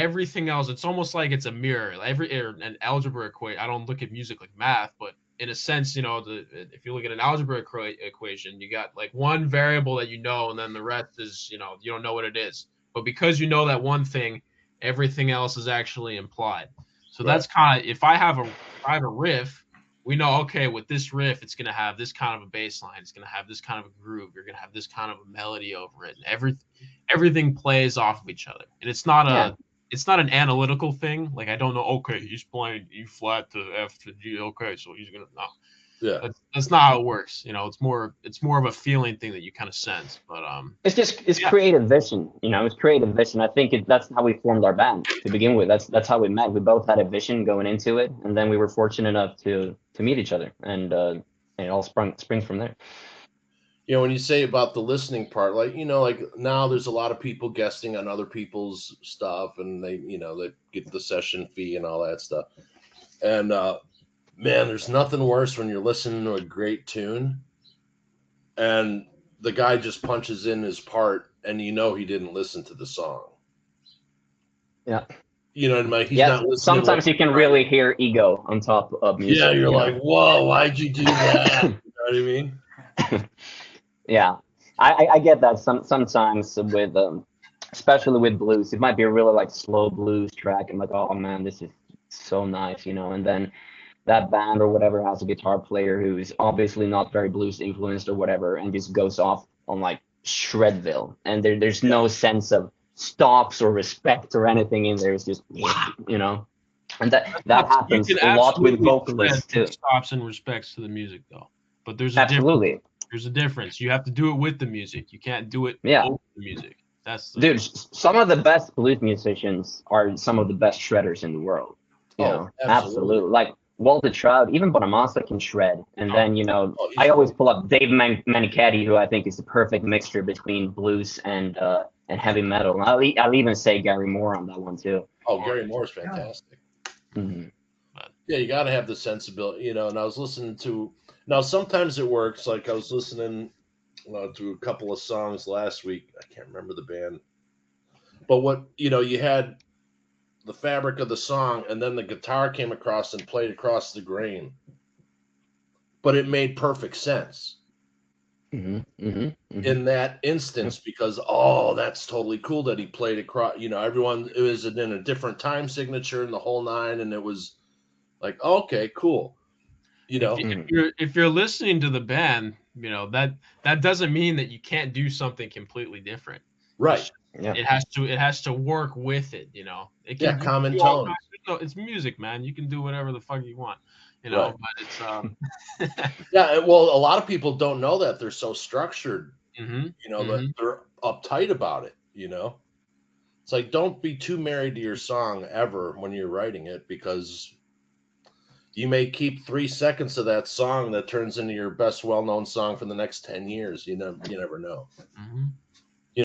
everything else, it's almost like it's a mirror. An algebra equation. I don't look at music like math, but in a sense, if you look at an algebra equation, you got like one variable that you know, and then the rest is, you don't know what it is. But because you know that one thing, everything else is actually implied. So Right. that's kind of, if I have a riff, we know, okay, with this riff, it's gonna have this kind of a bass line, it's gonna have this kind of a groove, you're gonna have this kind of a melody over it, and everything plays off of each other. And Yeah. it's not an analytical thing. Like I don't know, okay, he's playing E flat to F to G, okay, so he's gonna no. Yeah. That's not how it works. It's more of a feeling thing that you kind of sense. But It's yeah, creative vision, it's creative vision. I think that's how we formed our band to begin with. That's how we met. We both had a vision going into it, and then we were fortunate enough to meet each other, and it all springs from there. When you say about the listening part, like, like now there's a lot of people guesting on other people's stuff, and they get the session fee and all that stuff. And man, there's nothing worse when you're listening to a great tune and the guy just punches in his part and he didn't listen to the song. Yeah. You know what I mean? He's Yes. not listening like Sometimes you can trying to, really hear ego on top of yeah, music. you're like, whoa, why'd you do that? You know what I mean? Yeah, I get that sometimes with especially with blues. It might be a really like slow blues track, and like, oh man, this is so nice, and then that band or whatever has a guitar player who's obviously not very blues influenced or whatever, and just goes off on like Shredville, and there's Yeah. no sense of stops or respect or anything in there. It's just you know, and that you happens can a lot with absolutely vocalists shed too. stops and respects to the music though. But there's a difference. Absolutely, There's a difference. You have to do it with the music. You can't do it yeah. over the music. That's the Dude, some of the best blues musicians are some of the best shredders in the world. Oh, absolutely. Absolutely. Like Walter Trout, even Bonamassa can shred. And oh, then, Oh, I he's always great. pull up Dave Manichetti, who I think is the perfect mixture between blues and heavy metal. And I'll even say Gary Moore on that one too. Oh, Gary Moore's fantastic. Mhm. but Yeah, you got to have the sensibility, And I was listening to now. Sometimes it works. Like I was listening to a couple of songs last week. I can't remember the band, but what you had the fabric of the song, and then the guitar came across and played across the grain, but it made perfect sense Mhm. Mhm. Mhm. in that Yeah. instance because that's totally cool that he played across. Everyone it was in a different time signature and the whole nine, and it was like okay, cool. You if know, you, if Mhm. you're if you're listening to the band, that doesn't mean that you can't do something completely different. It's right? just, Yeah. it has to work with it. It Yeah, can you can common do all tone. kinds. It's music, man. You can do whatever the fuck you want. Right. But it's Yeah, well, a lot of people don't know that they're so structured, hmm that hmm they're uptight about it. It's like don't be too married to your song ever when you're writing it because you may keep 3 seconds of that song that turns into your best well-known song for the next 10 years. You never know. hmm